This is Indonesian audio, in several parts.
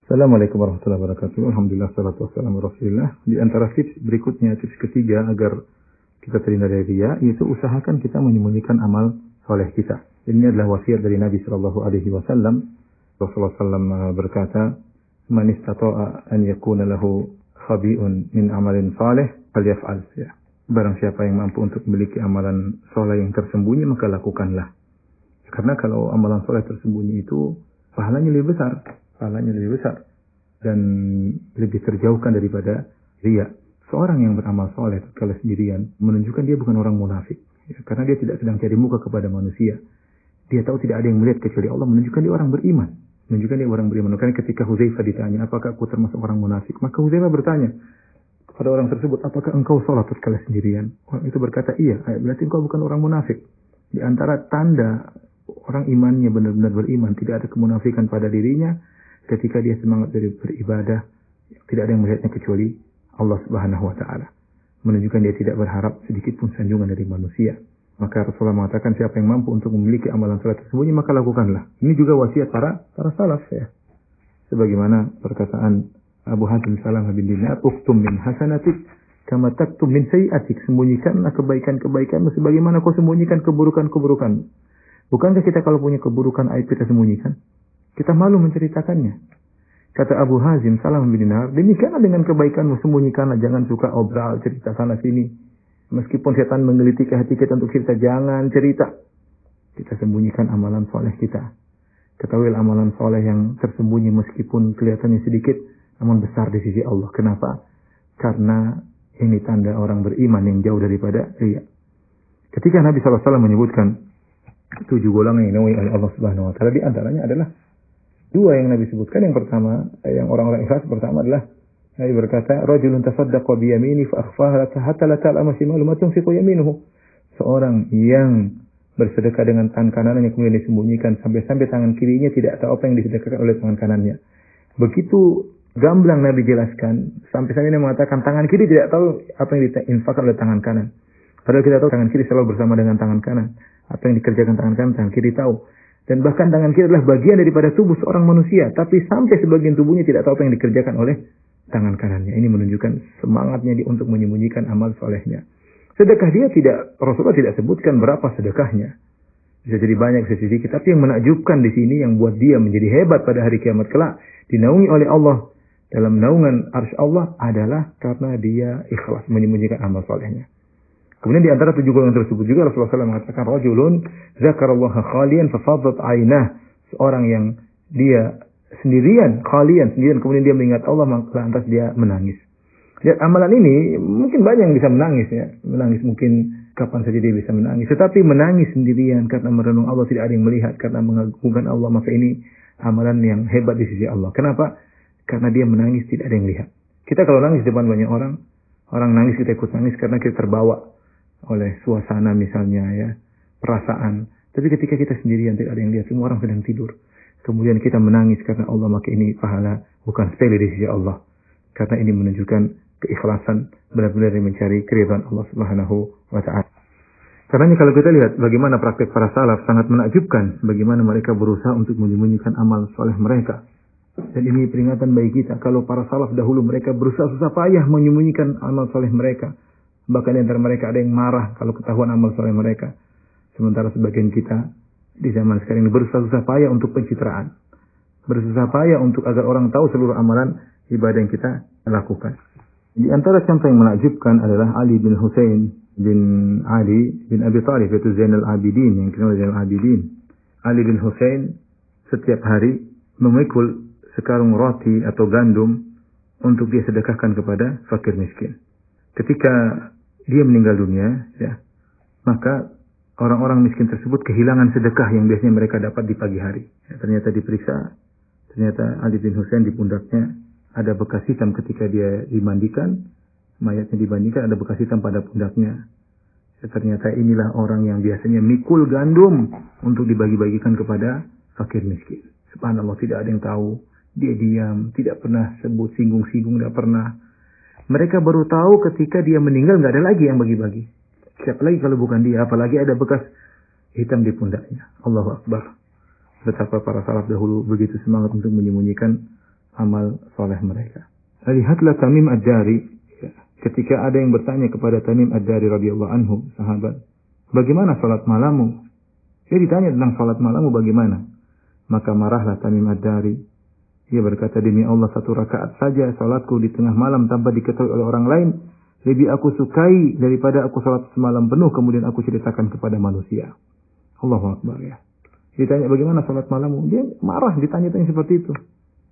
Assalamualaikum warahmatullahi wabarakatuh. Alhamdulillah, salatu wassalamu ala Rasulillah. Di antara tips berikutnya, tips ketiga agar kita terhindar dari riya, yaitu usahakan kita menyembunyikan amal soleh kita. Ini adalah wasiat dari Nabi Shallallahu Alaihi Wasallam. Rasulullah SAW berkata, "Man istata'a an yakuna lahu khabi'un min amalin saleh, falyaf'al." Ya. Barang siapa yang mampu untuk memiliki amalan soleh yang tersembunyi, maka lakukanlah. Karena kalau amalan soleh tersembunyi itu pahalanya lebih besar dan lebih terjauhkan daripada riya. Seorang yang beramal soleh kalau sendirian menunjukkan dia bukan orang munafik, ya, karena dia tidak sedang cari muka kepada manusia. Dia tahu tidak ada yang melihat kecuali Allah, menunjukkan dia orang beriman. Karena ketika Hudzaifah ditanya, apakah aku termasuk orang munafik? Maka Hudzaifah bertanya kepada orang tersebut, apakah engkau sholat tatkala sendirian? Orang itu berkata, iya. Berarti engkau bukan orang munafik. Di antara tanda orang imannya benar-benar beriman, tidak ada kemunafikan pada dirinya, ketika dia semangat dari beribadah, tidak ada yang melihatnya kecuali Allah Subhanahu wa taala. Menunjukkan dia tidak berharap sedikit pun sanjungan dari manusia. Maka Rasulullah mengatakan, siapa yang mampu untuk memiliki amalan salat tersembunyi, maka lakukanlah. Ini juga wasiat para salaf, ya. Sebagaimana perkataan Abu Hatim Salam bin Dinar, "Uktum min hasanatik kama taktum min sayyi'atik." Sembunyikanlah kebaikan-kebaikanmu sebagaimana kau sembunyikan keburukan-keburukan. Bukankah kita kalau punya keburukan aib kita sembunyikan? Kita malu menceritakannya. Kata Abu Hazim Salam bin Dinar, demikianlah dengan kebaikanmu, sembunyikanlah, jangan suka obral, cerita sana sini. Meskipun setan menggelitik hati kita untuk cerita, jangan cerita. Kita sembunyikan amalan soleh kita. Ketahuilah amalan soleh yang tersembunyi meskipun kelihatannya sedikit, namun besar di sisi Allah. Kenapa? Karena ini tanda orang beriman yang jauh daripada riya. Ketika Nabi SAW menyebutkan 7 golongan yang dinamai oleh Allah Subhanahu wa taala, di antaranya adalah 2 yang Nabi sebutkan. Yang pertama, yang orang-orang ikhlas, pertama adalah Nabi berkata, "Rajulun tasaddaqa bi yamini fa akhfaha hatta la ta'lama shimalu ma tunfiqu yaminuhu." Seorang yang bersedekah dengan tangan kanannya kemudian disembunyikan sampai-sampai tangan kirinya tidak tahu apa yang disedekahkan oleh tangan kanannya. Begitu gamblang Nabi jelaskan, sampai-sampai dia mengatakan tangan kiri tidak tahu apa yang diinfakkan oleh tangan kanan. Padahal kita tahu tangan kiri selalu bersama dengan tangan kanan. Apa yang dikerjakan tangan kanan, tangan kiri tahu. Dan bahkan tangan kiri adalah bagian daripada tubuh seorang manusia. Tapi sampai sebagian tubuhnya tidak tahu apa yang dikerjakan oleh tangan kanannya. Ini menunjukkan semangatnya dia untuk menyembunyikan amal solehnya. Sedekah dia Rasulullah tidak sebutkan berapa sedekahnya. Bisa jadi banyak, bisa sedikit. Tapi yang menakjubkan di sini, yang buat dia menjadi hebat pada hari kiamat kelak, dinaungi oleh Allah dalam naungan arsy Allah, adalah karena dia ikhlas menyembunyikan amal solehnya. Kemudian di antara 7 golongan tersebut juga Rasulullah SAW mengatakan, rajulun zakarallaha khalian fafadat ainah. Seorang yang dia sendirian, kemudian dia mengingat Allah, maka lantas dia menangis. Lihat, amalan ini mungkin banyak yang bisa menangis, ya. Menangis mungkin kapan saja dia bisa menangis. Tetapi menangis sendirian karena merenung Allah, tidak ada yang melihat, karena mengagungkan Allah, maka ini amalan yang hebat di sisi Allah. Kenapa? Karena dia menangis tidak ada yang lihat. Kita kalau nangis di depan banyak orang nangis, kita ikut nangis karena kita terbawa oleh suasana misalnya, ya, perasaan. Tapi ketika kita sendirian tidak ada yang lihat, semua orang sedang tidur, kemudian kita menangis karena Allah, maka ini pahala bukan sepele di sisi Allah. Karena ini menunjukkan keikhlasan benar-benar mencari keridhaan Allah Subhanahu wa taala. Karena kalau kita lihat bagaimana praktik para salaf, sangat menakjubkan bagaimana mereka berusaha untuk menyembunyikan amal soleh mereka. Dan ini peringatan bagi kita, kalau para salaf dahulu mereka berusaha susah payah menyembunyikan amal soleh mereka. Bahkan di antara mereka ada yang marah kalau ketahuan amal soleh mereka. Sementara sebagian kita di zaman sekarang ini berusaha payah untuk pencitraan. Berusaha payah untuk agar orang tahu seluruh amalan ibadah yang kita lakukan. Di antara contoh yang menakjubkan adalah Ali bin Husain bin Ali bin Abi Thalib, yaitu Zainal Abidin, yang dikenal Zainal Abidin. Ali bin Husain setiap hari memikul sekarung roti atau gandum untuk dia sedekahkan kepada fakir miskin. Ketika dia meninggal dunia, ya, maka orang-orang miskin tersebut kehilangan sedekah yang biasanya mereka dapat di pagi hari. Ya, ternyata diperiksa, ternyata Ali bin Husain di pundaknya ada bekas hitam ketika dia dimandikan, mayatnya dimandikan, ada bekas hitam pada pundaknya. Ya, ternyata inilah orang yang biasanya mikul gandum untuk dibagi-bagikan kepada fakir miskin. Subhanallah, tidak ada yang tahu. Dia diam, tidak pernah sebut singgung-singgung, tidak pernah. Mereka baru tahu ketika dia meninggal, nggak ada lagi yang bagi-bagi. Siapa lagi kalau bukan dia, apalagi ada bekas hitam di pundaknya. Allahu Akbar. Betapa para salaf dahulu begitu semangat untuk menyembunyikan amal soleh mereka. Lihatlah Tamim Ad-Dari, ya, ketika ada yang bertanya kepada Tamim Ad-Dari radhiyallahu anhu, sahabat, bagaimana salat malammu? Dia ditanya tentang salat malammu bagaimana. Maka marahlah Tamim Ad-Dari. Dia berkata, demi Allah 1 rakaat saja salatku di tengah malam tanpa diketahui oleh orang lain, lebih aku sukai daripada aku salat semalam penuh kemudian aku ceritakan kepada manusia. Allahu Akbar, ya. Ditanya bagaimana salat malammu? Dia marah ditanya-tanya seperti itu.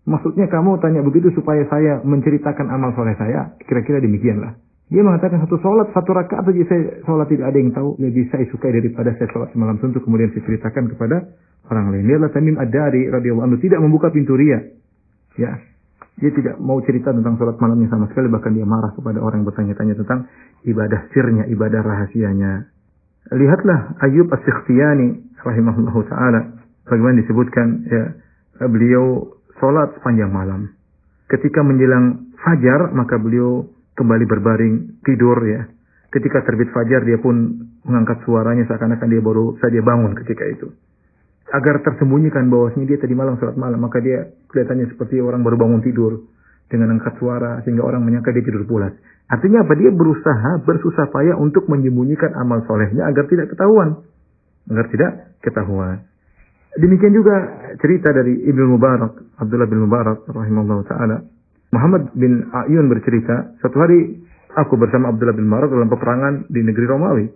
Maksudnya kamu tanya begitu supaya saya menceritakan amal soleh saya? Kira-kira demikianlah. Dia mengatakan 1 rakaat saja saya salat tidak ada yang tahu, lebih saya sukai daripada saya salat semalam suntuk kemudian saya ceritakan kepada orang lain. Dia adalah Tamim Ad-Dari radhiyallahu anhu, tidak membuka pintu riya. Ya. Dia tidak mau cerita tentang salat malamnya sama sekali, bahkan dia marah kepada orang yang bertanya-tanya tentang ibadah sirnya, ibadah rahasianya. Lihatlah Ayyub As-Sikhtiyani rahimahullahu taala, bagaimana disebutkan, ya, beliau salat sepanjang malam. Ketika menjelang fajar maka beliau kembali berbaring tidur, ya. Ketika terbit fajar dia pun mengangkat suaranya seakan-akan dia baru saja bangun ketika itu. Agar tersembunyikan bahwasanya dia tadi malam salat malam, maka dia kelihatannya seperti orang baru bangun tidur dengan angkat suara sehingga orang menyangka dia tidur pulas. Artinya apa? Dia berusaha bersusah payah untuk menyembunyikan amal solehnya agar tidak ketahuan. Demikian juga cerita dari Ibnu Mubarak, Abdullah bin Mubarak rahimahullah taala. Muhammad bin A'yun bercerita, suatu hari aku bersama Abdullah bin Mubarak dalam peperangan di negeri Romawi.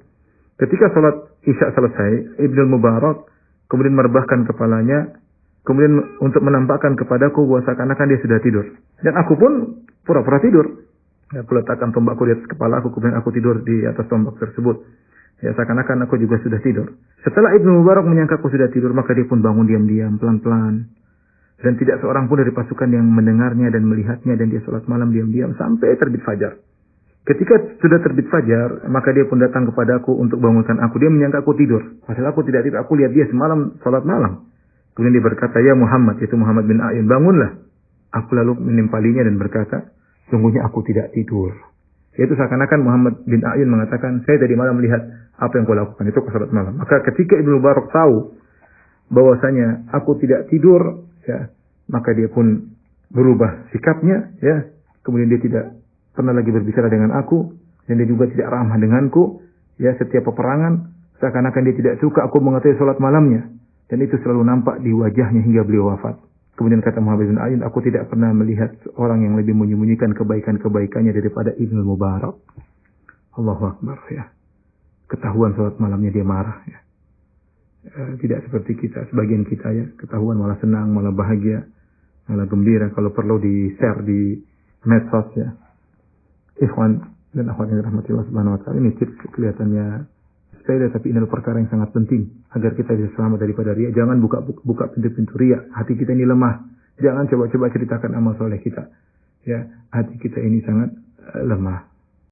Ketika salat Isya selesai, Ibnu Mubarak kemudian merebahkan kepalanya, kemudian untuk menampakkan kepadaku bahwa seakan-akan dia sudah tidur. Dan aku pun pura-pura tidur. Aku letakkan tombakku di atas kepala aku, kemudian aku tidur di atas tombak tersebut. Ya, seakan-akan aku juga sudah tidur. Setelah Ibnu Mubarak menyangka aku sudah tidur, maka dia pun bangun diam-diam, pelan-pelan. Dan tidak seorang pun dari pasukan yang mendengarnya dan melihatnya, dan dia sholat malam diam-diam sampai terbit fajar. Ketika sudah terbit fajar, maka dia pun datang kepadaku untuk bangunkan aku. Dia menyangka aku tidur. Padahal aku tidak tidur. Aku lihat dia semalam sholat malam. Kemudian dia berkata, ya Muhammad, yaitu Muhammad bin A'yun, bangunlah. Aku lalu menimpalinya dan berkata, sungguhnya aku tidak tidur. Yaitu seakan-akan Muhammad bin A'yun mengatakan, saya tadi malam melihat apa yang kau lakukan, itu ke sholat malam. Maka ketika Ibnu Mubarak tahu bahwasanya aku tidak tidur, ya, maka dia pun berubah sikapnya, ya. Kemudian dia tidak pernah lagi berbicara dengan aku, dan dia juga tidak ramah denganku, ya. Setiap peperangan seakan-akan dia tidak suka aku mengetahui sholat malamnya, dan itu selalu nampak di wajahnya hingga beliau wafat. Kemudian kata Muhammad bin A'yun, aku tidak pernah melihat orang yang lebih menyembunyikan kebaikan-kebaikannya daripada Ibnu Mubarak. Allahu Akbar, ya. Ketahuan sholat malamnya dia marah, ya. Tidak seperti kita, sebagian kita, ya, ketahuan malah senang, malah bahagia, malah gembira, kalau perlu di-share di medsos, ya. Ikhwan dan akhwat yang dirahmati Allah Subhanahu wa taala, ini tips kelihatannya sepele, tapi ini adalah perkara yang sangat penting agar kita bisa selamat daripada riya. Jangan buka pintu-pintu riya. Hati kita ini lemah. Jangan coba-coba ceritakan amal soleh kita. Ya, hati kita ini sangat lemah.